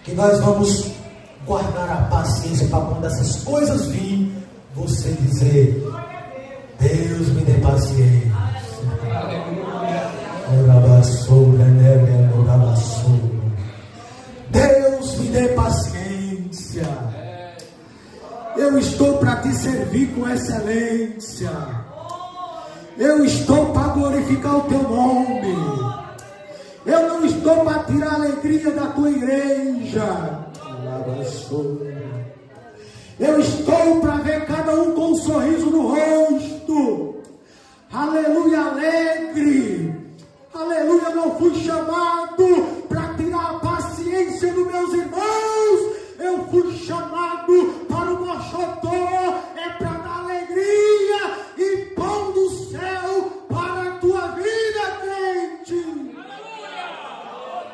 que nós vamos guardar a paciência para quando essas coisas virem, você dizer: Deus me dê paciência. Deus me dê paciência. Eu estou para te servir com excelência. Eu estou para glorificar o teu nome. Eu não estou para tirar a alegria da tua igreja. Eu estou para ver cada um com um sorriso no rosto. Aleluia, alegre. Aleluia, não fui chamado para tirar a paciência dos meus irmãos. Eu fui chamado para o mochotó, é para dar alegria e pão do céu para a tua vida, crente.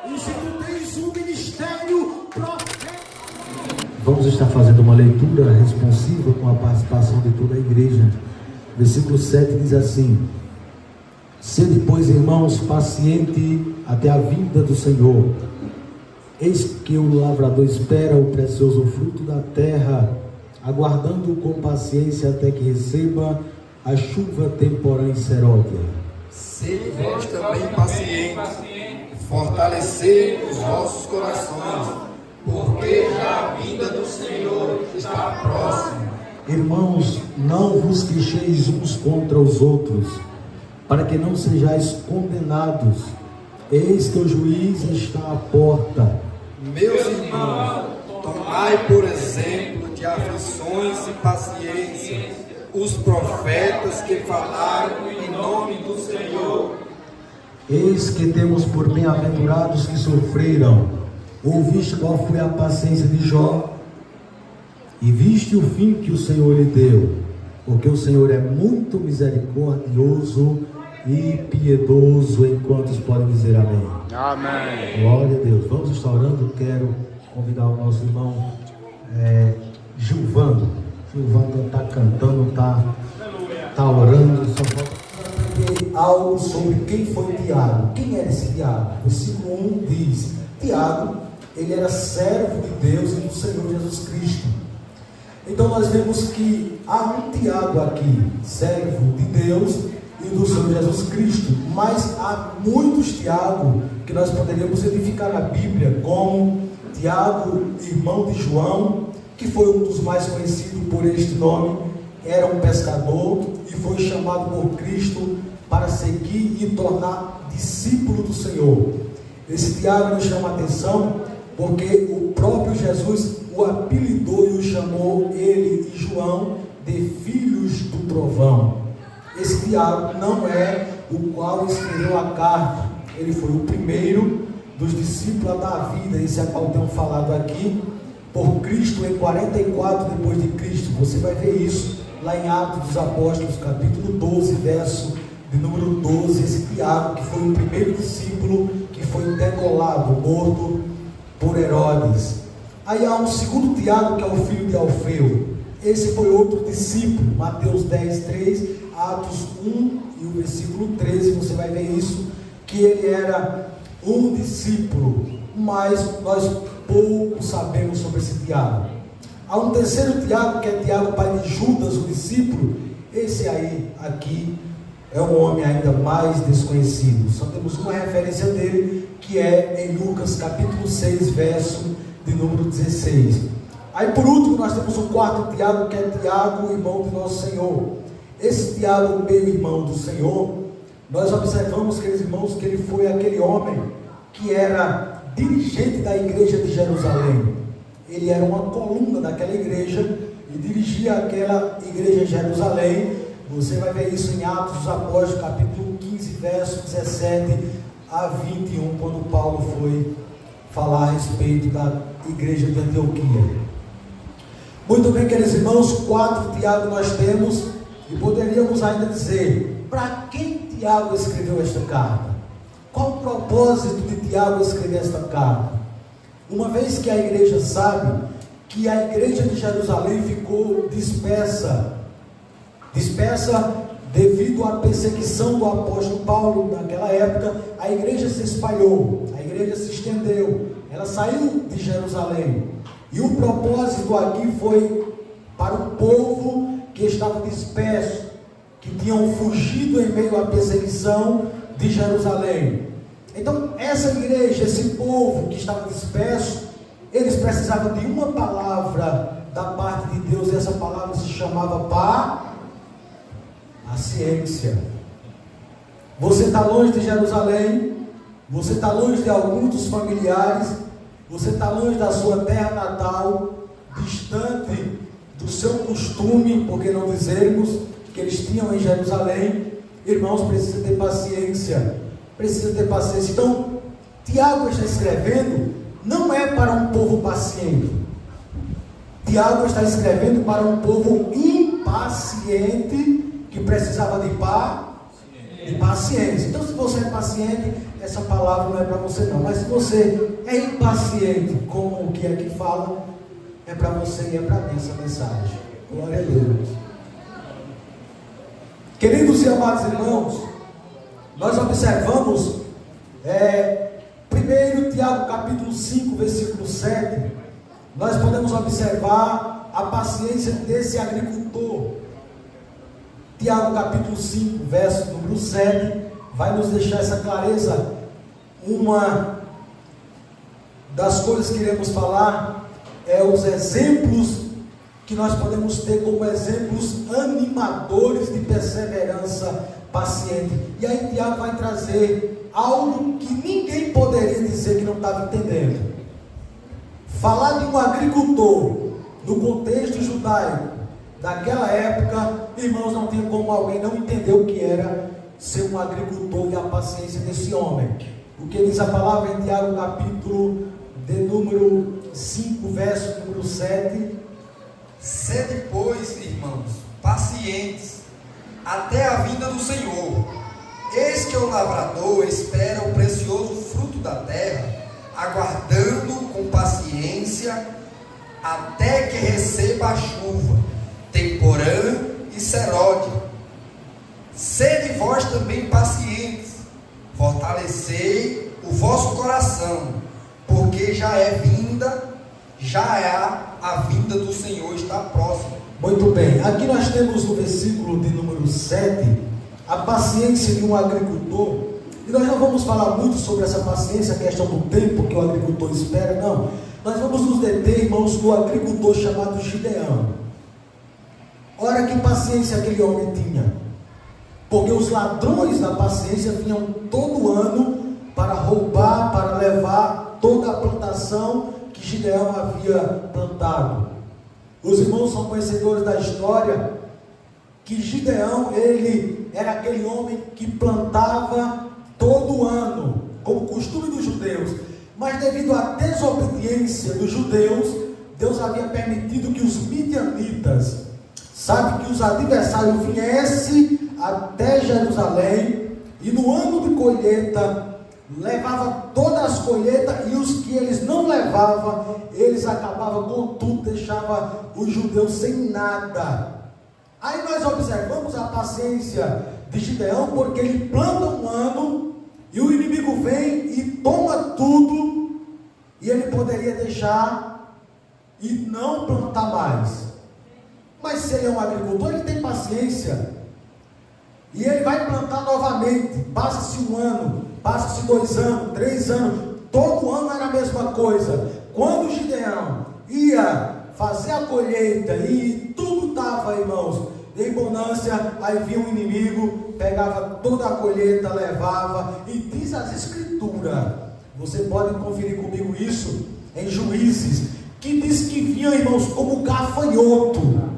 E se tu tens um ministério profético, vamos estar fazendo uma leitura responsiva com a participação de toda a igreja. Versículo 7 diz assim: sede, pois, irmãos, paciente até a vinda do Senhor. Eis que o lavrador espera o precioso fruto da terra, aguardando-o com paciência até que receba a chuva temporã e seródia. Sede vós também pacientes, fortalecei os vossos corações, porque já a vinda do Senhor está próxima. Irmãos, não vos queixeis uns contra os outros, para que não sejais condenados. Eis que o juiz está à porta. Meus irmãos, tomai por exemplo de aflições e paciência os profetas que falaram em nome do Senhor. Eis que temos por bem-aventurados que sofreram. Ouviste qual foi a paciência de Jó, e viste o fim que o Senhor lhe deu, porque o Senhor é muito misericordioso e piedoso. Enquanto podem dizer amém. Amém. Glória a Deus. Vamos estar orando. Quero convidar o nosso irmão Gilvando. Gilvando está cantando, está orando. Só falta aprender algo sobre quem foi Tiago. Quem era esse Tiago? Versículo 1 diz: Tiago, ele era servo de Deus e do Senhor Jesus Cristo. Então nós vemos que há um Tiago aqui, servo de Deus e do Senhor Jesus Cristo, mas há muitos Tiago que nós poderíamos edificar na Bíblia, como Tiago, irmão de João, que foi um dos mais conhecidos por este nome. Era um pescador e foi chamado por Cristo para seguir e tornar discípulo do Senhor. Esse Tiago nos chama a atenção porque o próprio Jesus o apelidou e o chamou, ele e João, de filhos do trovão. Esse Tiago não é o qual escreveu a carta. Ele foi o primeiro dos discípulos da vida, esse a qual tenho falado aqui, por Cristo em 44 depois de Cristo. Você vai ver isso lá em Atos dos Apóstolos, capítulo 12, verso de número 12. Esse Tiago, que foi o primeiro discípulo que foi degolado, morto por Herodes. Aí há um segundo Tiago, que é o filho de Alfeu. Esse foi outro discípulo. Mateus 10, 3, Atos 1 e o versículo 13, você vai ver isso, que ele era um discípulo, mas nós pouco sabemos sobre esse Tiago. Há um terceiro Tiago, que é Tiago, pai de Judas, o discípulo. Esse aí, aqui, é um homem ainda mais desconhecido. Só temos uma referência dele, que é em Lucas capítulo 6, verso de número 16. Aí por último nós temos o quarto Tiago, que é Tiago, irmão de nosso Senhor. Esse Tiago, meio irmão do Senhor, nós observamos, queridos irmãos, que ele foi aquele homem que era dirigente da igreja de Jerusalém. Ele era uma coluna daquela igreja e dirigia aquela igreja em Jerusalém. Você vai ver isso em Atos dos Apóstolos, capítulo 15, verso 17 a 21, quando Paulo foi falar a respeito da igreja de Antioquia. Muito bem, queridos irmãos, 4 Tiago nós temos, e poderíamos ainda dizer, para quem Tiago escreveu esta carta? Qual o propósito de Tiago escrever esta carta? Uma vez que a igreja sabe que a igreja de Jerusalém ficou dispersa devido à perseguição do apóstolo Paulo naquela época, a igreja se espalhou, a igreja se estendeu, ela saiu de Jerusalém. E o propósito aqui foi para o povo que estava disperso, que tinham fugido em meio à perseguição de Jerusalém. Então, essa igreja, esse povo que estava disperso, eles precisavam de uma palavra da parte de Deus, e essa palavra se chamava paciência. Você está longe de Jerusalém, você está longe de alguns dos familiares, você está longe da sua terra natal, distante do seu costume, por que não dizermos, que eles tinham em Jerusalém. Irmãos, precisa ter paciência, precisa ter paciência. Então, Tiago está escrevendo, não é para um povo paciente, Tiago está escrevendo para um povo impaciente, que precisava de paciência. Então, se você é paciente, essa palavra não é para você não, mas se você é impaciente, como o que aqui fala, é para você e é para mim essa mensagem. Glória a Deus. Queridos e amados irmãos, nós observamos primeiro Tiago capítulo 5, versículo 7, nós podemos observar a paciência desse agricultor. Tiago capítulo 5, verso número 7, vai nos deixar essa clareza. Uma das coisas que iremos falar é os exemplos que nós podemos ter como exemplos animadores de perseverança paciente. E aí Tiago vai trazer algo que ninguém poderia dizer que não estava entendendo. Falar de um agricultor no contexto judaico daquela época, irmãos, não tinha como alguém não entender o que era ser um agricultor e a paciência desse homem. O que diz a palavra em Tiago capítulo de número 5, verso número 7. Sede, pois, irmãos, pacientes até a vinda do Senhor. Eis que o lavrador espera o precioso fruto da terra, aguardando com paciência até que receba a chuva, temporã e seródia. Sede vós também pacientes, fortalecei o vosso coração, porque já a vinda do Senhor está próxima. Muito bem, aqui nós temos no versículo de número 7, a paciência de um agricultor, e nós não vamos falar muito sobre essa paciência, a questão do tempo que o agricultor espera, não. Nós vamos nos deter, irmãos, no agricultor chamado Gideão. Ora, que paciência aquele homem tinha, porque os ladrões da paciência vinham todo ano para roubar, para levar toda a plantação que Gideão havia plantado. Os irmãos são conhecedores da história, que Gideão, ele era aquele homem que plantava todo ano, como costume dos judeus, mas devido à desobediência dos judeus, Deus havia permitido que os midianitas, que os adversários viessem até Jerusalém, e no ano de colheita, levava todas as colheitas, e os que eles não levavam, eles acabavam com tudo, deixavam os judeus sem nada. Aí nós observamos a paciência de Gideão, porque ele planta um ano, e o inimigo vem e toma tudo, e ele poderia deixar e não plantar mais. Mas se ele é um agricultor, ele tem paciência, e ele vai plantar novamente. Passa-se um ano, passa-se 2 anos, 3 anos, todo ano era a mesma coisa. Quando Gideão ia fazer a colheita e tudo estava, irmãos, em bonança, aí vinha um inimigo, pegava toda a colheita, levava, e diz as escrituras, você pode conferir comigo isso, em Juízes, que diz que vinha, irmãos, como gafanhoto.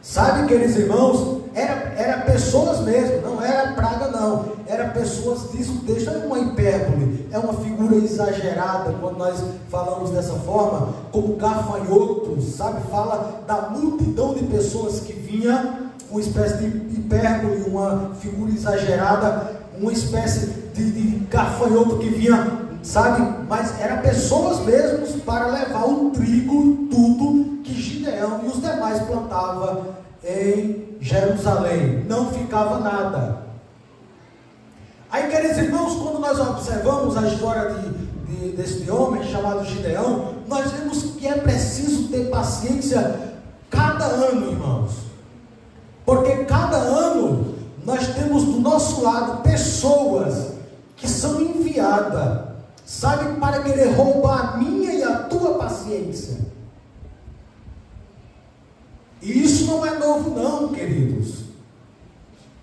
Sabe, queridos irmãos, era pessoas mesmo, não era praga não, era pessoas, diz o texto, é uma hipérbole, é uma figura exagerada quando nós falamos dessa forma, como gafanhoto, fala da multidão de pessoas que vinha, uma espécie de hipérbole, uma figura exagerada, uma espécie de gafanhoto que vinha, mas eram pessoas mesmo para levar o trigo, tudo que Gideão e os demais plantavam em Jerusalém, não ficava nada. Aí, queridos irmãos, quando nós observamos a história deste homem chamado Gideão, nós vemos que é preciso ter paciência cada ano, irmãos. Porque cada ano nós temos do nosso lado pessoas que são enviadas, sabe, para querer roubar a minha e a tua paciência. E isso não é novo não, queridos.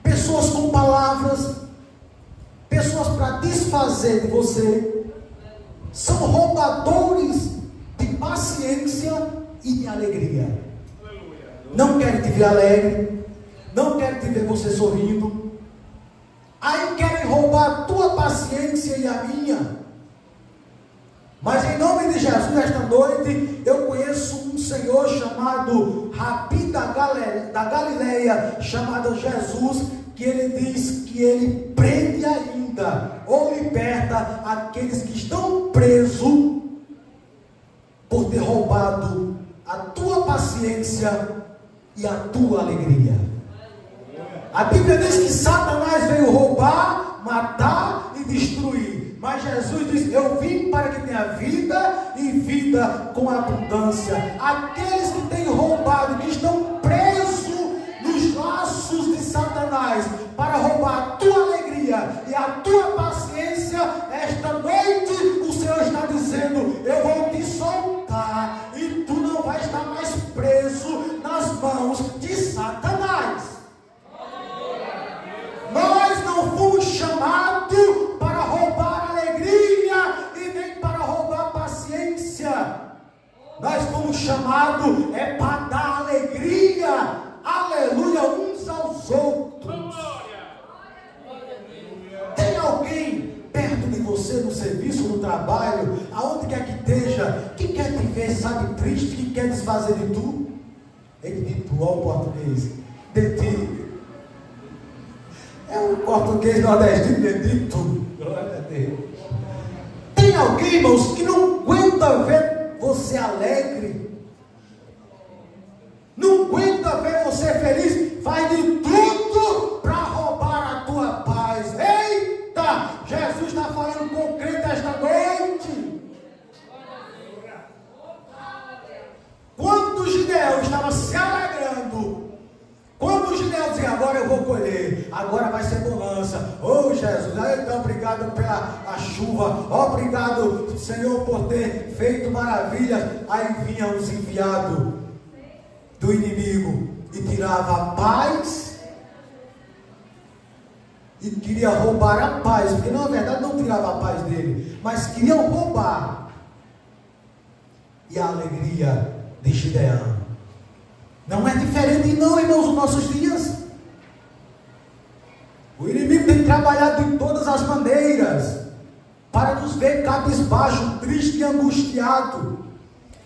Pessoas com palavras, pessoas para desfazer de você, são roubadores de paciência e de alegria. Não querem te ver alegre, não querem te ver você sorrindo, aí querem roubar a tua paciência e a minha. Mas em nome de Jesus, esta noite, eu conheço um Senhor chamado Rabi da Galileia, chamado Jesus, que ele diz que ele prende ainda, ou liberta aqueles que estão presos, por ter roubado a tua paciência e a tua alegria. A Bíblia diz que Satanás veio roubar, matar e destruir. Mas Jesus diz: eu vim para que tenha vida e vida com abundância. Aqueles que têm roubado, que estão presos nos laços de Satanás, para roubar a tua alegria e a tua paciência, esta noite o Senhor está dizendo: eu vou te soltar e tu não vai estar mais preso nas mãos de Satanás. Nós não fomos chamados para roubar alegria e nem para roubar paciência. Nós fomos chamados para dar alegria, aleluia, uns aos outros. Tem alguém perto de você no serviço, no trabalho, aonde quer que esteja, que quer te ver, sabe, triste, que quer desfazer de tu? De tu, ó, o português, de ti. É um português nordestino, de tu. Glória a Deus. Tem alguém, irmãos, que não aguenta ver você alegre, não aguenta ver você feliz, faz de tudo para roubar a tua paz. Eita, Jesus está falando com o crente esta noite. Quando Gideão estava se alegrando, quando o Gideão dizia: agora eu vou colher, agora vai ser bonança. Oh Jesus, então obrigado pela a chuva, obrigado Senhor por ter feito maravilhas. Aí vinham os enviados do inimigo e tirava a paz e queria roubar a paz, porque na verdade não tirava a paz dele, mas queriam roubar e a alegria de Gideão. Não é diferente não, irmãos, nos nossos dias. O inimigo tem trabalhado de todas as maneiras para nos ver cabisbaixo, triste e angustiado.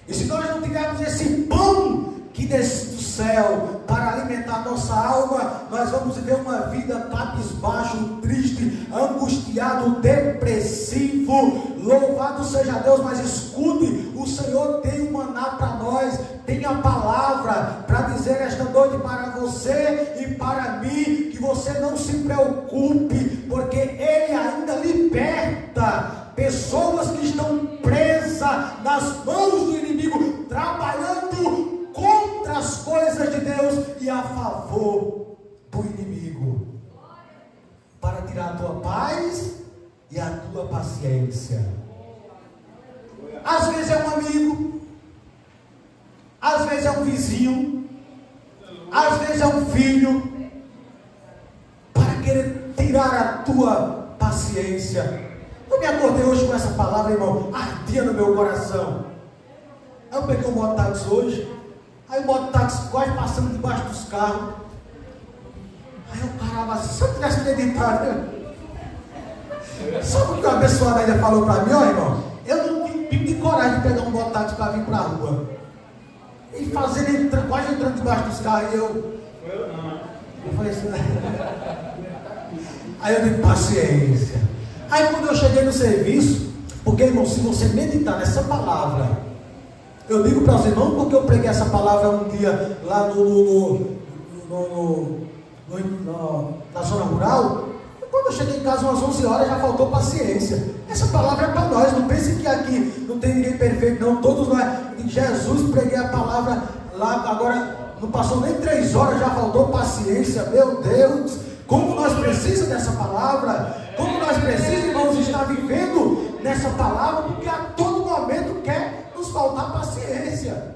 E se nós não tivermos esse pão que desce do céu para alimentar nossa alma, nós vamos viver uma vida cabisbaixo, triste, angustiado, depressivo. Louvado seja Deus, mas escute, o Senhor tem um maná para nós, tem a palavra para dizer esta noite para você e para mim, que você não se preocupe, porque Ele ainda liberta pessoas que estão presas nas mãos do inimigo, trabalhando contra as coisas de Deus e a favor do inimigo, para tirar a tua paz e a tua paciência. Às vezes é um amigo, às vezes é um vizinho, às vezes é um filho, para querer tirar a tua paciência. Eu me acordei hoje com essa palavra, irmão, ardia no meu coração. Aí eu peguei um mototáxi hoje, aí o mototáxi quase passando debaixo dos carros. Aí eu parava assim, se eu tivesse meditado, né? Sabe o que uma pessoa ainda falou para mim, ó, irmão? Eu não tive de coragem de pegar um mototáxi para vir para a rua e fazer ele quase entrando debaixo dos carros. E eu falei assim, aí eu dei paciência. Aí quando eu cheguei no serviço, porque, irmão, se você meditar nessa palavra, eu digo para os irmãos, porque eu preguei essa palavra um dia lá na zona rural. Quando eu cheguei em casa umas 11 horas, já faltou paciência. Essa palavra é para nós. Não pense que aqui não tem ninguém perfeito, não. Todos nós. Jesus, preguei a palavra lá, agora não passou nem 3 horas, já faltou paciência. Meu Deus, como nós precisamos dessa palavra. Como nós precisamos, irmãos, estar vivendo nessa palavra, porque a todo momento quer nos faltar paciência.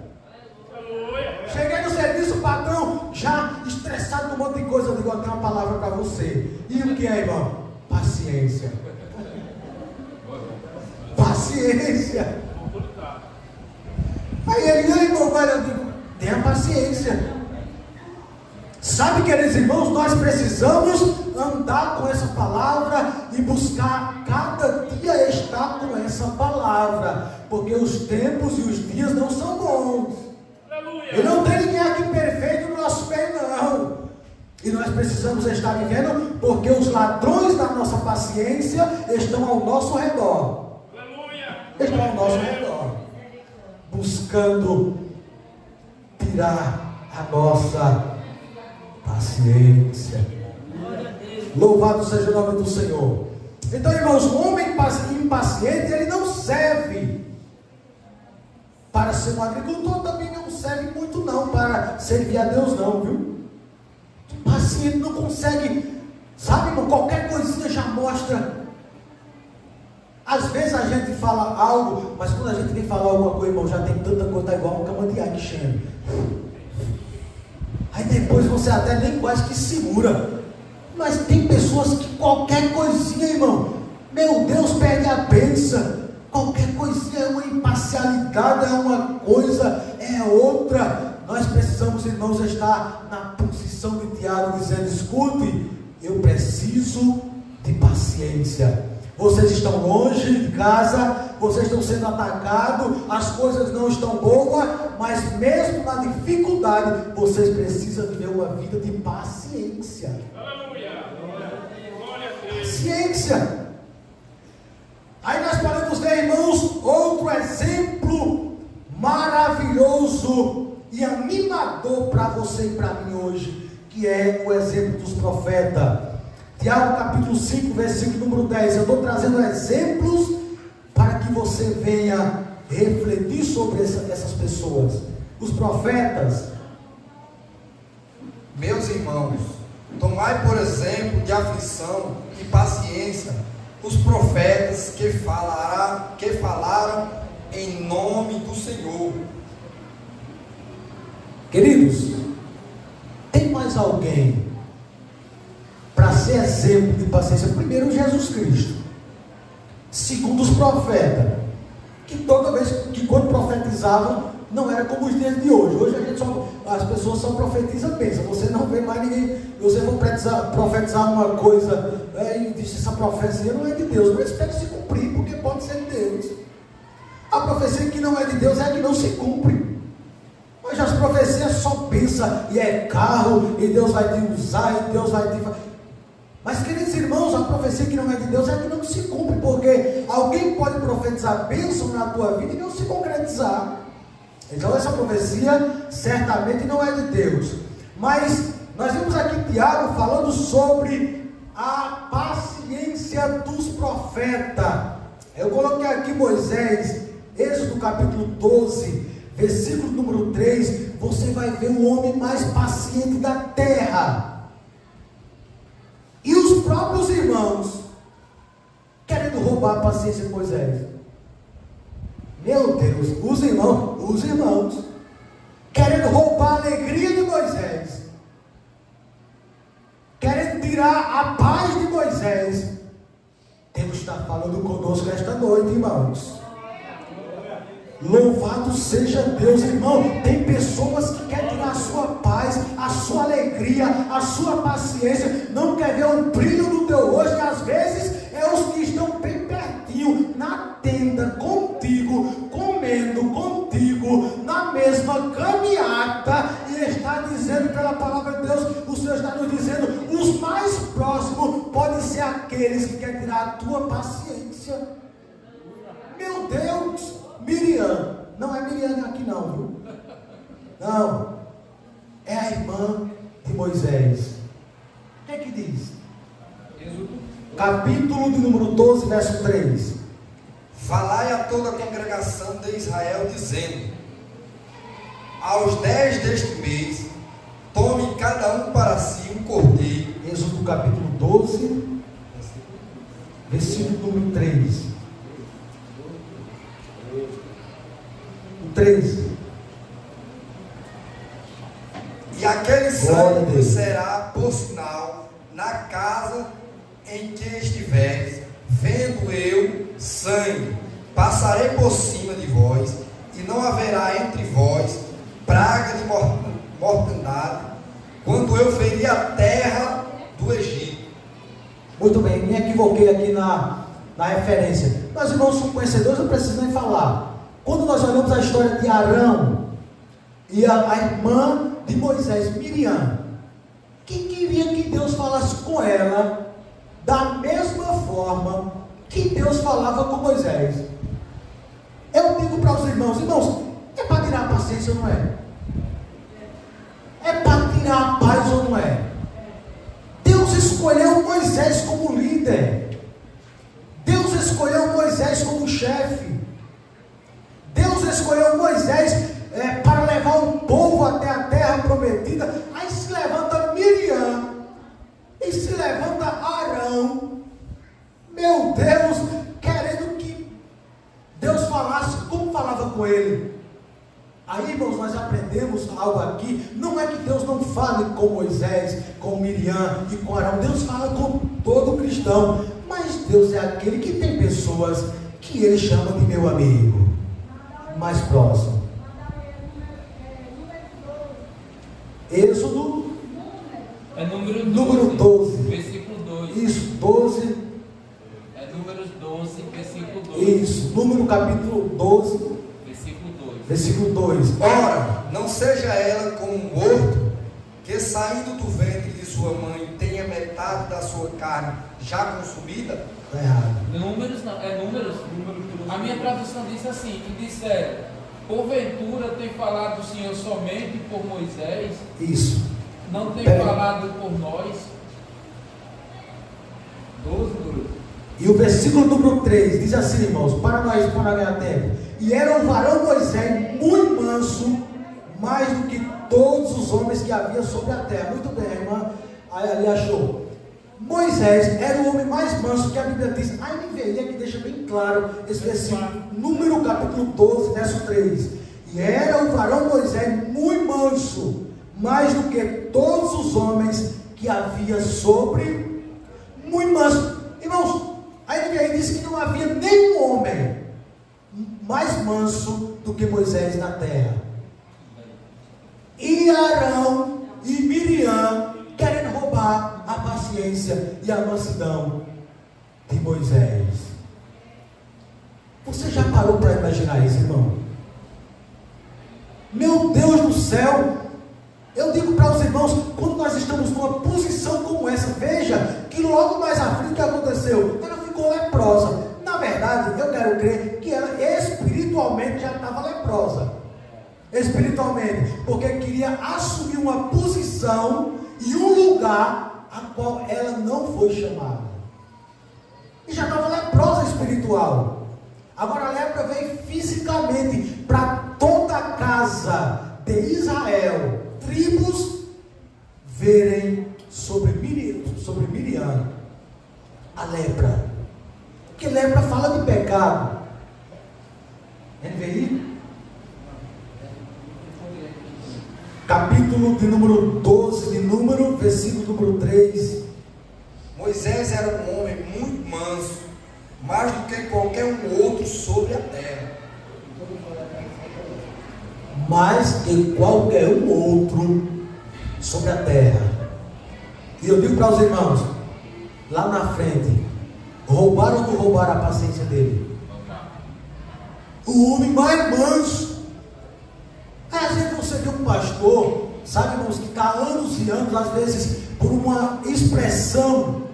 Cheguei no serviço, o patrão já estressado com um monte de coisa. Eu digo, eu tenho uma palavra para você. E o que é, irmão? Paciência. Paciência. Aí ele, irmão, eu digo, tenha paciência. Sabe, queridos irmãos, nós precisamos andar com essa palavra e buscar cada dia estar com essa palavra, porque os tempos e os dias não são bons. E não tem ninguém aqui perfeito no nosso meio, não. E nós precisamos estar vivendo, porque os ladrões da nossa paciência estão ao nosso redor. Estão ao nosso redor, buscando tirar a nossa paciência. Louvado seja o nome do Senhor. Então, irmãos, o homem impaciente, ele não serve para ser um agricultor, também não serve muito não para servir a Deus não, viu? Paciente não consegue, sabe, irmão, qualquer coisinha já mostra. Às vezes a gente fala algo, mas quando a gente vem falar alguma coisa, irmão, já tem tanta coisa, tá igual uma cama de ar enchendo. Aí depois você até nem quase que segura. Mas tem pessoas que qualquer coisinha, irmão, meu Deus, perde a bênção. Qualquer coisinha é uma imparcialidade, é uma coisa, é outra. Nós precisamos, irmãos, estar na posição de Tiago, dizendo, escute, eu preciso de paciência. Vocês estão longe de casa, vocês estão sendo atacados, as coisas não estão boas, mas mesmo na dificuldade, vocês precisam viver uma vida de paciência. Paciência. Aí nós podemos ver, irmãos, outro exemplo maravilhoso e animador para você e para mim hoje, que é o exemplo dos profetas. Tiago capítulo 5, versículo número 10. Eu estou trazendo exemplos para que você venha refletir sobre essas pessoas. Os profetas. Meus irmãos, tomai por exemplo de aflição e paciência os profetas que falaram em nome do Senhor. Queridos, tem mais alguém para ser exemplo de paciência? Primeiro, Jesus Cristo. Segundo, os profetas, que toda vez que quando profetizavam, não era como os dias de hoje. Hoje as pessoas só profetizam, pensam, você não vê mais ninguém, você for profetizar uma coisa, e diz, essa profecia não é de Deus, não espere se cumprir, porque pode ser de Deus. A profecia que não é de Deus é a que não se cumpre. Mas as profecias só pensam, e é carro, e Deus vai te usar, e Deus vai te... Mas, queridos irmãos, a profecia que não é de Deus é a que não se cumpre, porque alguém pode profetizar bênção na tua vida e não se concretizar. Então essa profecia certamente não é de Deus. Mas nós vemos aqui Tiago falando sobre a paciência dos profetas. Eu coloquei aqui Moisés, Êxodo capítulo 12, versículo número 3. Você vai ver o homem mais paciente da terra. E os próprios irmãos querendo roubar a paciência de Moisés. Meu Deus, os irmãos querendo roubar a alegria de Moisés, querendo tirar a paz de Moisés. Deus está falando conosco esta noite, irmãos. Louvado seja Deus, irmão. Tem pessoas que querem tirar a sua paz, a sua alegria, a sua paciência, não quer ver o brilho do teu rosto, e às vezes é os que estão bem pertinho, na tenda contigo, comendo contigo, na mesma caminhada, e está dizendo pela palavra de Deus, o Senhor está nos dizendo, os mais próximos podem ser aqueles que querem tirar a tua paciência. Meu Deus! Miriam, não é Miriam aqui não, viu? Não, é a irmã de Moisés. O que é que diz? Êxodo capítulo de número 12, verso 3. Falai a toda a congregação de Israel, dizendo: aos 10 deste mês, tome cada um para si um cordeiro. Êxodo capítulo 12, versículo número 3. O 3. E aquele Glória a sangue Deus. será por sinal na casa em que estiveres. Vendo eu sangue, passarei por cima de vós, e não haverá entre vós praga de mortandade, quando eu ferir a terra do Egito. Muito bem, me equivoquei aqui na referência. Mas irmãos são conhecedores, não preciso nem falar. Quando nós olhamos a história de Arão e a irmã de Moisés, Miriam, que queria que Deus falasse com ela da mesma forma que Deus falava com Moisés. Eu digo para os irmãos, é para tirar a paciência ou não é? É para tirar a paz ou não é? Deus escolheu Moisés como líder. Deus escolheu Moisés como chefe. Deus escolheu Moisés para levar o povo até a terra prometida. Aí se levanta Miriam e se levanta Arão, meu Deus, querendo que Deus falasse como falava com ele. Aí, irmãos, nós aprendemos algo aqui. Não é que Deus não fale com Moisés, com Miriam e com Arão. Deus fala com todo cristão. Mas Deus é aquele que tem pessoas que ele chama de meu amigo, mais próximo. Êxodo é número 12, versículo 2. Isso, 12. É Números 12, versículo 2. Isso, número capítulo 12, versículo 2. versículo 2. Ora, não seja ela como um morto, que saindo do ventre de sua mãe tenha metade da sua carne já consumida. Está errado. Números não, é Números. A minha tradução diz assim: e disseram, porventura tem falado o Senhor somente por Moisés, Isso. não tem Pera. falado por nós. 12, E o versículo número 3 diz assim, irmãos, para nós ganhar tempo. E era o varão Moisés muito manso, mais do que todos os homens que havia sobre a terra. Muito bem, a irmã ali achou. Moisés era o homem mais manso, que a Bíblia diz. A NVI aqui deixa bem claro esse versículo, número capítulo 12, verso 3. E era o varão Moisés muito manso, mais do que todos os homens que havia sobre, muito manso. Irmãos, a NVI diz que não havia nenhum homem mais manso do que Moisés na terra. E Arão e Miriam querendo roubar a paciência e a mansidão de Moisés. Você já parou para imaginar isso, irmão? Meu Deus do céu! Eu digo para os irmãos, quando nós estamos numa posição como essa, veja que logo mais à frente o que aconteceu? Ela ficou leprosa. Na verdade, eu quero crer que ela espiritualmente já estava leprosa. Espiritualmente, porque queria assumir uma posição e um lugar a qual ela não foi chamada. E já estava leprosa espiritual. Agora a lepra veio fisicamente para toda a casa de Israel. Tribos verem sobre Miriam a lepra. Porque lepra fala de pecado. NVI? Capítulo de número 12, de número, versículo número 3. Moisés era um homem muito manso, mais do que qualquer um outro sobre a terra. Mais que qualquer um outro sobre a terra. E eu digo para os irmãos, lá na frente, roubaram ou não roubaram a paciência dele? O homem mais manso. Às vezes você vê um pastor, sabe, irmãos, que está anos e anos, às vezes por uma expressão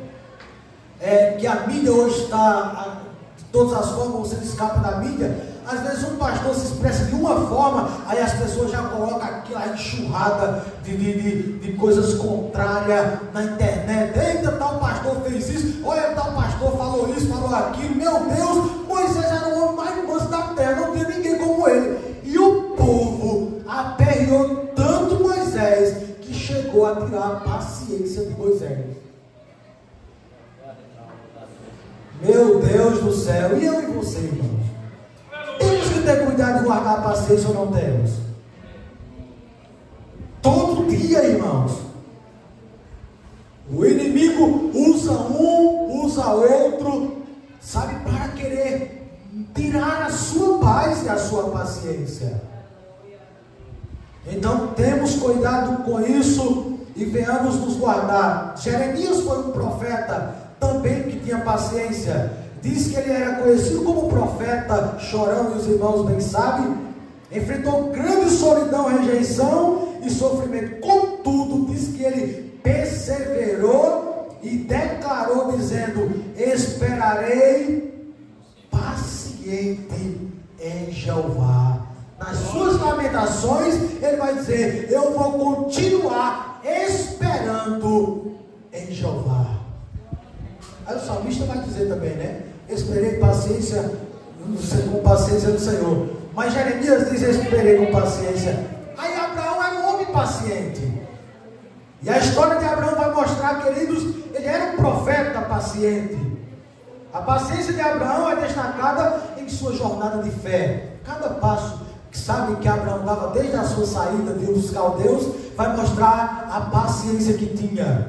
que a mídia hoje está, de todas as formas você escapa da mídia. Às vezes um pastor pastor se expressa de uma forma, aí as pessoas já colocam aquela enxurrada de coisas contrárias na internet. Eita, tal pastor fez isso, olha, tal pastor falou isso, falou aquilo. Meu Deus, Moisés era o homem mais manso da terra, não tinha ninguém como ele. E o povo aperreou tanto Moisés que chegou a tirar a paciência de Moisés. Meu Deus do céu, e eu e você, irmãos? Temos que ter cuidado de guardar a paciência ou não temos? Todo dia, irmãos. O inimigo usa um, usa outro, sabe, para querer tirar a sua paz e a sua paciência. Então temos cuidado com isso e venhamos nos guardar. Jeremias foi um profeta também que tinha paciência. Diz que ele era conhecido como profeta chorão, e os irmãos bem sabem. Enfrentou grande solidão, rejeição e sofrimento. Contudo, diz que ele perseverou e declarou dizendo: esperarei paciente em Jeová. Nas suas lamentações ele vai dizer: eu vou continuar esperando em Jeová. Aí o salmista vai dizer também, né? Esperei paciência, com paciência no Senhor. Mas Jeremias diz: esperei com paciência. Aí Abraão era um homem paciente. E a história de Abraão vai mostrar, queridos, ele era um profeta paciente. A paciência de Abraão é destacada em sua jornada de fé. Cada passo que sabe que Abraão dava desde a sua saída de Ur dos Caldeus vai mostrar a paciência que tinha.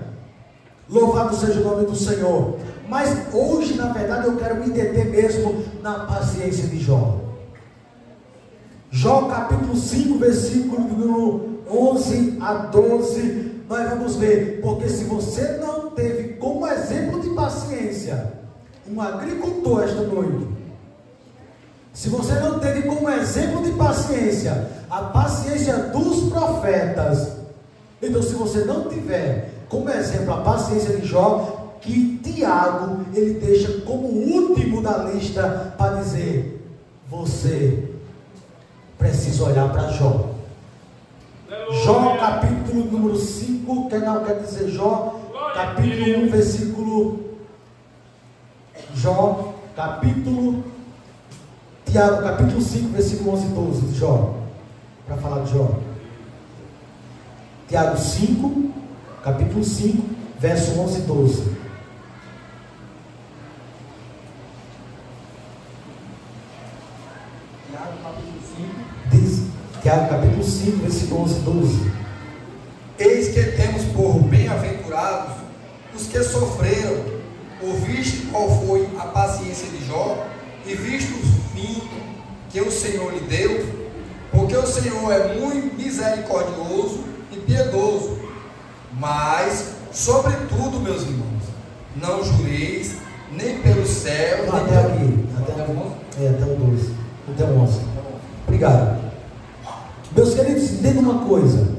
Louvado seja o nome do Senhor. Mas hoje, na verdade, eu quero me deter mesmo na paciência de Jó. Jó capítulo 5, versículo 11 a 12, nós vamos ver. Porque se você não teve como exemplo de paciência um agricultor esta noite, se você não teve como exemplo de paciência a paciência dos profetas, então se você não tiver como exemplo a paciência de Jó, que Tiago ele deixa como último da lista para dizer: você precisa olhar para Jó. Jó capítulo número 5, quer dizer Jó capítulo 1 versículo, Jó capítulo, Tiago capítulo 5 versículo 11 e 12 de Jó, para falar de Jó. Tiago 5, capítulo 5, verso 11 e 12. Tiago capítulo 5, versículo 11 e 12. Eis que temos por bem-aventurados os que sofreram, ouviste qual foi a paciência de Jó, e visto o fim que o Senhor lhe deu, porque o Senhor é muito misericordioso e piedoso. Mas, sobretudo, meus irmãos, não jureis nem pelo céu. Até aqui, até o 12, até o 11. Obrigado. Meus queridos, entendam uma coisa: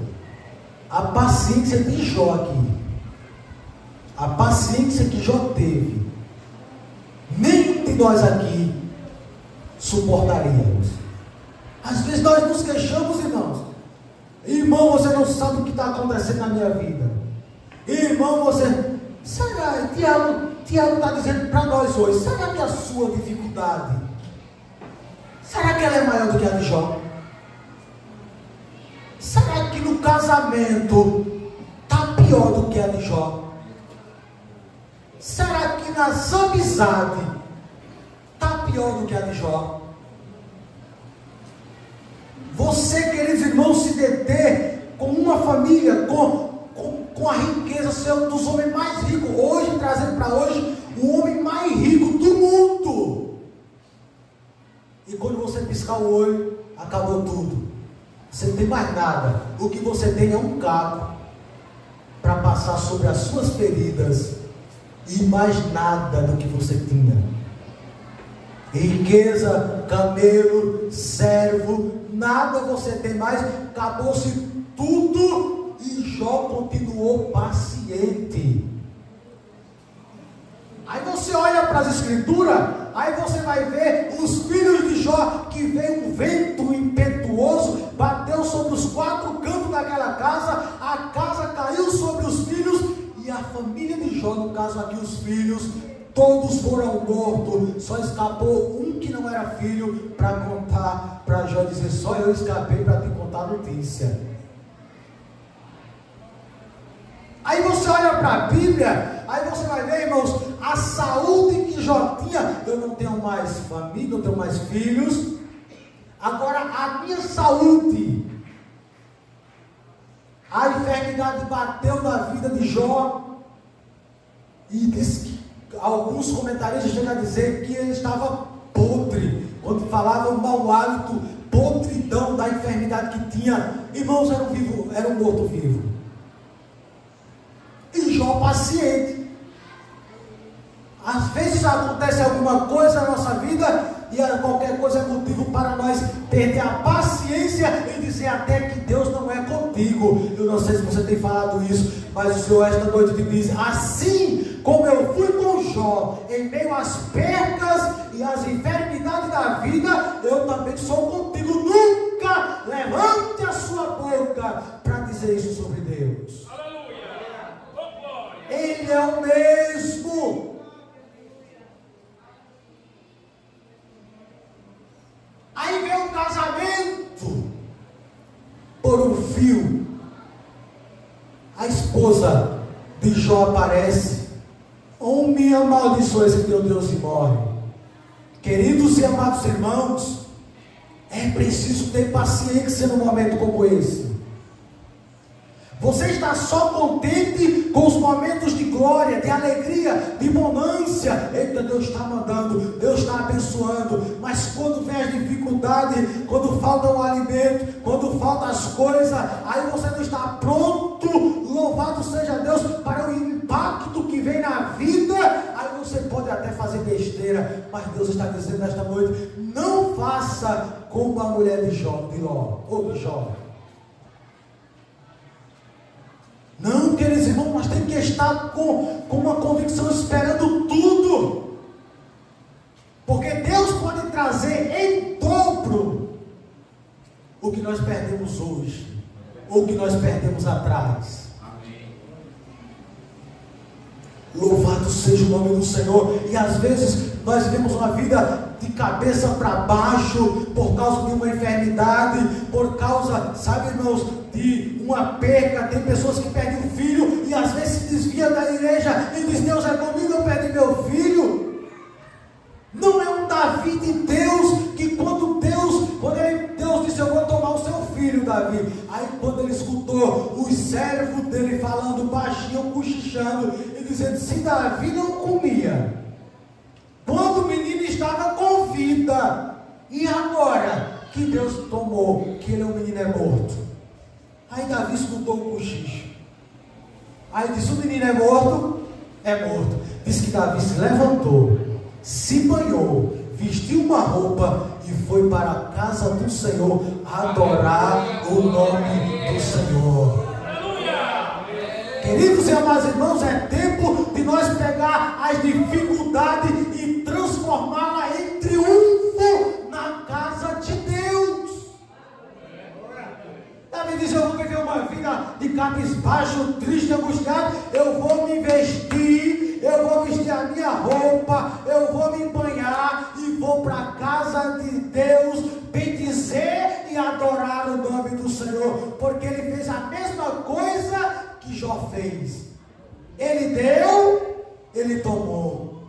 a paciência de Jó aqui, a paciência que Jó teve, nenhum de nós aqui suportaríamos. Às vezes nós nos queixamos, irmãos: irmão, você não sabe o que está acontecendo na minha vida. Irmão, você... Será? Tiago está dizendo para nós hoje: será que a sua dificuldade, será que ela é maior do que a de Jó? Será que no casamento está pior do que a de Jó? Será que nas amizades está pior do que a de Jó? Você, queridos irmãos, se deter com uma família, com a riqueza, ser um dos homens mais ricos, hoje, trazendo para hoje, o homem mais rico do mundo. E quando você piscar o olho, acabou tudo. Você não tem mais nada. O que você tem é um cabo para passar sobre as suas feridas, e mais nada do que você tinha. Riqueza, camelo, servo, nada você tem mais. Acabou-se tudo, e Jó continuou paciente. Aí você olha para as escrituras, Aí você vai ver os filhos de Jó, que veio um vento impetuoso, bateu sobre os 4 cantos daquela casa, a casa caiu sobre os filhos, e a família de Jó, no caso aqui os filhos, todos foram mortos, só escapou um que não era filho, para contar para Jó, dizer, só eu escapei para te contar a notícia. Aí você olha para a Bíblia, aí você vai ver, irmãos, a saúde que Jó tinha. Eu não tenho mais família, não tenho mais filhos, agora a minha saúde, a enfermidade bateu na vida de Jó, e diz que alguns comentaristas chegam a dizer que ele estava podre, quando falavam mau hálito, podridão da enfermidade que tinha. Irmãos, era um morto-vivo. E Jó paciente. Às vezes acontece alguma coisa na nossa vida, e qualquer coisa é motivo para nós perder a paciência e dizer até que Deus não é contigo. Eu não sei se você tem falado isso, mas o Senhor esta noite te diz, assim como eu fui com Jó, em meio às percas e às enfermidades da vida, eu também sou contigo. Nunca levante a sua boca para dizer isso sobre Deus. Ele é o mesmo. Aí vem um casamento por um fio. A esposa de Jó aparece. Homem amaldiçoa esse teu Deus e morre. Queridos e amados irmãos, é preciso ter paciência num momento como esse. Você está só contente com os momentos de glória, de alegria, de bonância. Eita, Deus está mandando, Deus está abençoando. Mas quando vem as dificuldades, quando falta o alimento, quando faltam as coisas, aí você não está pronto, louvado seja Deus, para o impacto que vem na vida. Aí você pode até fazer besteira, mas Deus está dizendo nesta noite, não faça como a mulher de Jó, de Ló, ou de Jó. Não, queridos irmãos, mas tem que estar com uma convicção, esperando tudo, porque Deus pode trazer em dobro o que nós perdemos hoje, ou o que nós perdemos atrás. Amém. Louvado seja o nome do Senhor. E às vezes nós vivemos uma vida de cabeça para baixo, por causa de uma enfermidade, por causa, sabe, irmãos, de uma perca. Tem pessoas que perdem um filho e às vezes se desvia da igreja e diz, Deus é comigo, eu perdi meu filho. Não é um Davi de Deus, que quando Deus disse, eu vou tomar o seu filho, Davi. Aí quando ele escutou os servos dele falando baixinho, cochichando, e dizendo, se Davi não comia quando o menino estava com vida, e agora que Deus tomou, que o menino é morto? Aí Davi escutou o cochicho. Aí disse, o menino é morto? É morto. Diz que Davi se levantou, se banhou, vestiu uma roupa e foi para a casa do Senhor adorar o nome do Senhor. Queridos e amados irmãos, é tempo de nós pegar as dificuldades e transformá-la em triunfo na casa de Deus. Davi diz, eu vou viver uma vida de cabisbaixo, triste, angustiado. Eu vou me vestir, eu vou vestir a minha roupa, eu vou me banhar e vou para a casa de Deus bendizer e adorar o nome do Senhor, porque ele fez a mesma coisa que Jó fez. Ele deu, ele tomou.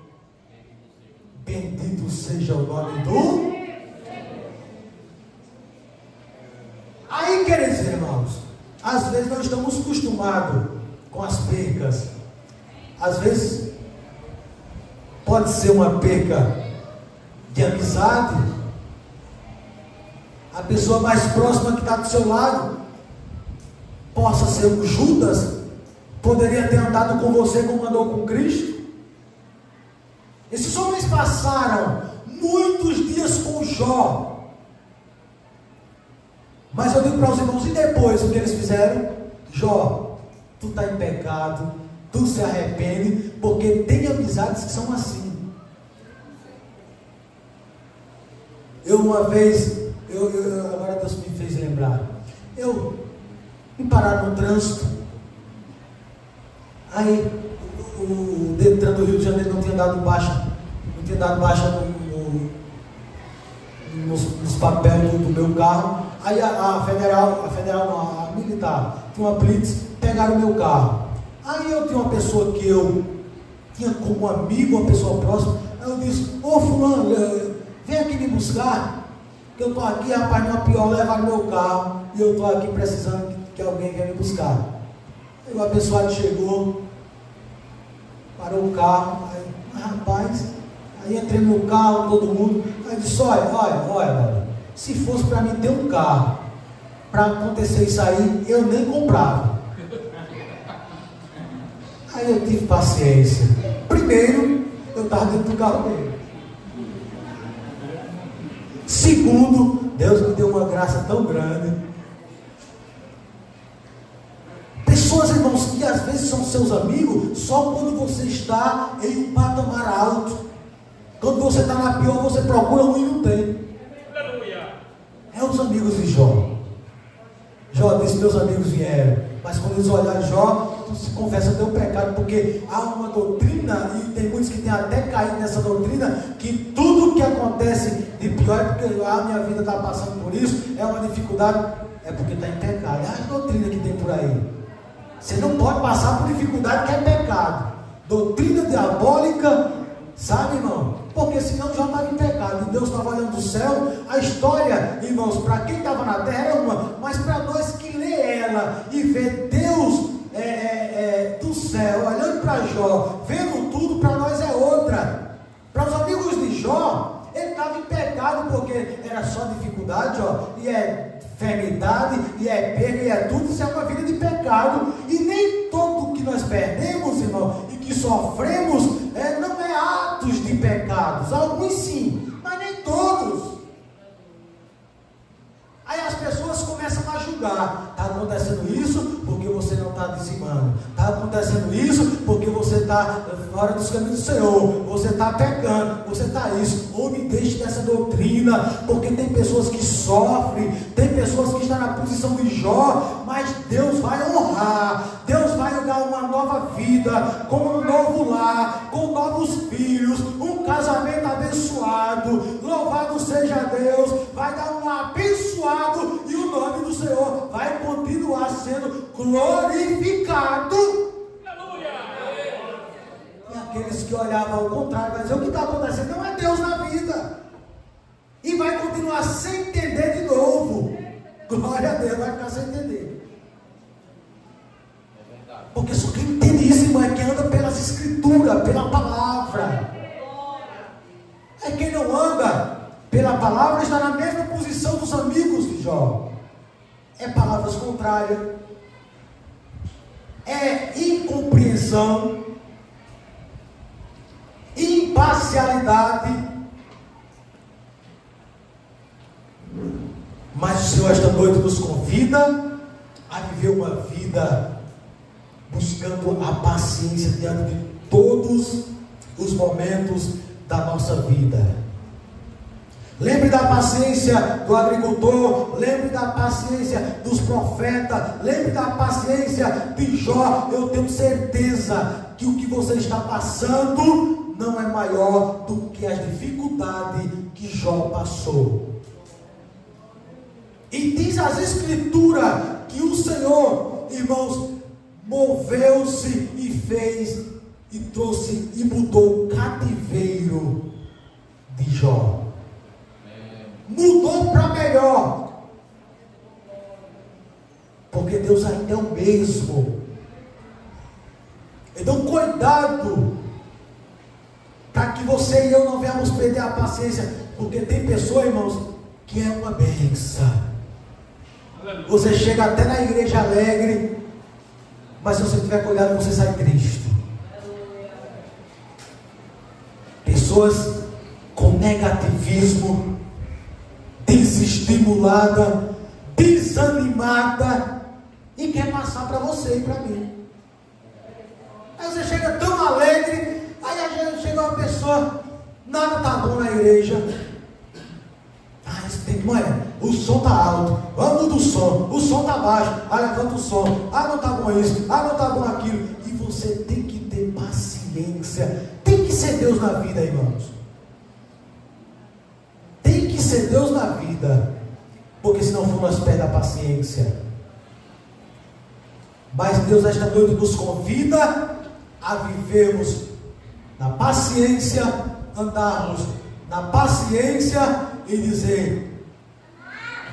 Bendito seja o nome do... Aí, queridos irmãos, às vezes nós estamos acostumados com as percas. Às vezes pode ser uma perca de amizade. A pessoa mais próxima que está do seu lado possa ser um Judas, poderia ter andado com você como andou com Cristo. Esses homens passaram muitos dias com Jó. Mas eu digo para os irmãos, e depois o que eles fizeram? Jó, tu está em pecado, tu se arrepende, porque tem amizades que são assim. Eu uma vez, agora Deus me fez lembrar, eu me pararam no trânsito, aí o Detran do Rio de Janeiro não tinha dado baixa nos papéis do meu carro. Aí a militar, tinha uma blitz, pegaram o meu carro. Aí eu tinha uma pessoa que eu tinha como amigo, uma pessoa próxima. Aí eu disse: ô fulano, vem aqui me buscar, que eu estou aqui, rapaz, numa pior, levaram meu carro, e eu estou aqui precisando que alguém venha me buscar. Aí o abençoado chegou, parou o carro, aí, rapaz, aí entrei no carro, todo mundo, aí disse: olha, se fosse para mim ter um carro, para acontecer isso aí, eu nem comprava. Aí eu tive paciência. Primeiro, eu estava dentro do carro dele. Segundo, Deus me deu uma graça tão grande. Pessoas, irmãos, que às vezes são seus amigos só quando você está em um patamar alto. Quando você está na pior, você procura um e não tem. É os amigos de Jó. Jó disse: meus amigos vieram, mas quando eles olharam Jó, tu se confessa teu pecado, porque há uma doutrina, e tem muitos que têm até caído nessa doutrina, que tudo que acontece de pior é porque minha vida está passando por isso, é uma dificuldade, é porque está em pecado. É a doutrina que tem por aí. Você não pode passar por dificuldade que é pecado. Doutrina diabólica, sabe, irmão? Porque senão já estava em pecado, e Deus estava olhando do céu. A história, irmãos, para quem estava na terra era uma, mas para nós que lê ela e vê Deus do céu, olhando para Jó, vendo tudo, para nós é outra. Para os amigos de Jó, ele estava em pecado, porque era só dificuldade, e é enfermidade, e é perda, e é tudo, isso é uma vida de pecado. E nem todo que nós perdemos, irmão, e que sofremos, não é atos de pecados, alguns sim, mas nem todos. Aí as pessoas começam a julgar: está acontecendo isso porque você não está dizimando, está acontecendo isso porque você está fora dos caminhos do Senhor, você está pecando, você está isso. Ou me deixe dessa doutrina, porque tem pessoas que sofrem, tem pessoas que estão na posição de Jó, mas Deus vai honrar, Deus vai dar uma nova vida, com um novo lar, com novos filhos, um casamento abençoado. Louvado seja Deus, vai dar um abençoado, e o nome do Senhor vai continuar sendo glorificado. E aqueles que olhavam ao contrário, vai dizer: o que está acontecendo não é Deus na vida, e vai continuar sem entender de novo. Glória a Deus, vai ficar sem entender. Porque só quem entende isso, irmão, é quem anda pelas escrituras, pela palavra. É quem não anda pela palavra, está na mesma posição dos amigos de Jó. É palavras contrárias, é incompreensão, imparcialidade. Mas o Senhor esta noite nos convida a viver uma vida buscando a paciência diante de todos os momentos da nossa vida. Lembre da paciência do agricultor, lembre da paciência dos profetas, lembre da paciência de Jó. Eu tenho certeza que o que você está passando não é maior do que as dificuldades que Jó passou. E diz as escrituras que o Senhor, irmãos, moveu-se e fez, e trouxe e mudou o cativeiro de Jó. Mudou para melhor, porque Deus ainda é o mesmo. Então cuidado, para que você e eu não venhamos perder a paciência, porque tem pessoa, irmãos, que é uma bênção. Você chega até na igreja alegre, mas se você tiver cuidado, você sai triste. Pessoas com negativismo, desestimulada, desanimada, e quer passar para você e para mim. Aí você chega tão alegre, aí chega uma pessoa, nada está bom na igreja, gente, mãe, o som está alto, vamos do som, o som está baixo, levanta o som, não está bom isso, não está bom aquilo. E você tem que ter paciência, tem que ser Deus na vida, irmãos. Tem que ser Deus na vida, porque senão for nós perdemos a paciência. Mas Deus esta noite nos convida a vivermos na paciência, andarmos na paciência e dizer: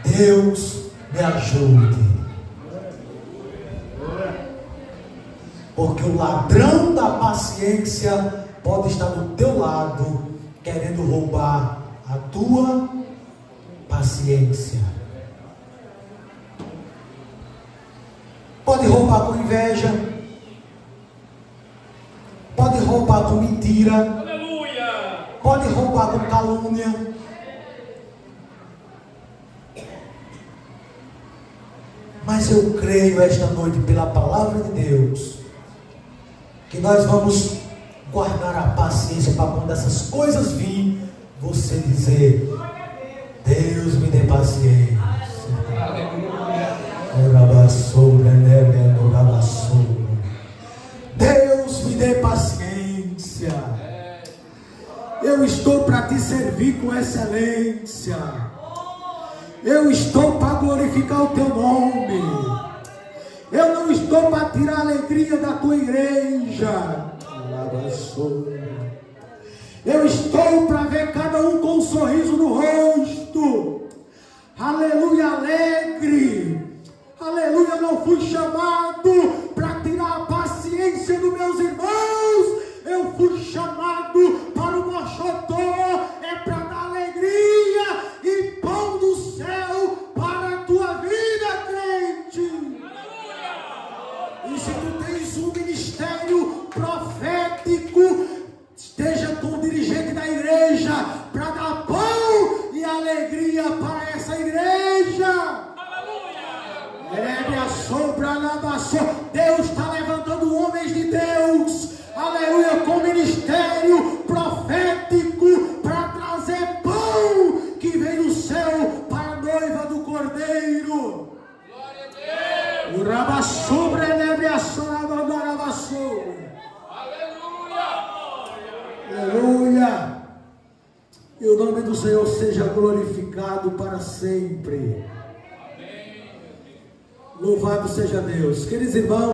Deus me ajude. Porque o ladrão da paciência pode estar do teu lado, querendo roubar a tua paciência. Pode roubar com inveja, pode roubar com mentira, aleluia, pode roubar com calúnia. Mas eu creio esta noite, pela palavra de Deus, que nós vamos guardar a paciência para quando essas coisas virem, você dizer: Deus me dê paciência. Deus me dê paciência. Eu estou para te servir com excelência. Eu estou para glorificar o teu nome. Eu não estou para tirar a alegria da tua igreja. Eu estou para ver cada um com um sorriso no rosto. Aleluia, alegre. Aleluia, não fui chamado para tirar a paciência dos meus irmãos. Eu fui chamado para o mochotó. É para dar alegria e pão do céu para a tua vida, crente. E se tu tens um ministério profético, esteja com o dirigente da igreja para dar pão e alegria para essa igreja. Deus está levantando homens de Deus, aleluia, com ministério profético para trazer pão que vem do céu para a noiva do Cordeiro. Glória a Deus. Aleluia. E o nome do Senhor seja glorificado para sempre. Louvado seja Deus. Queridos irmãos,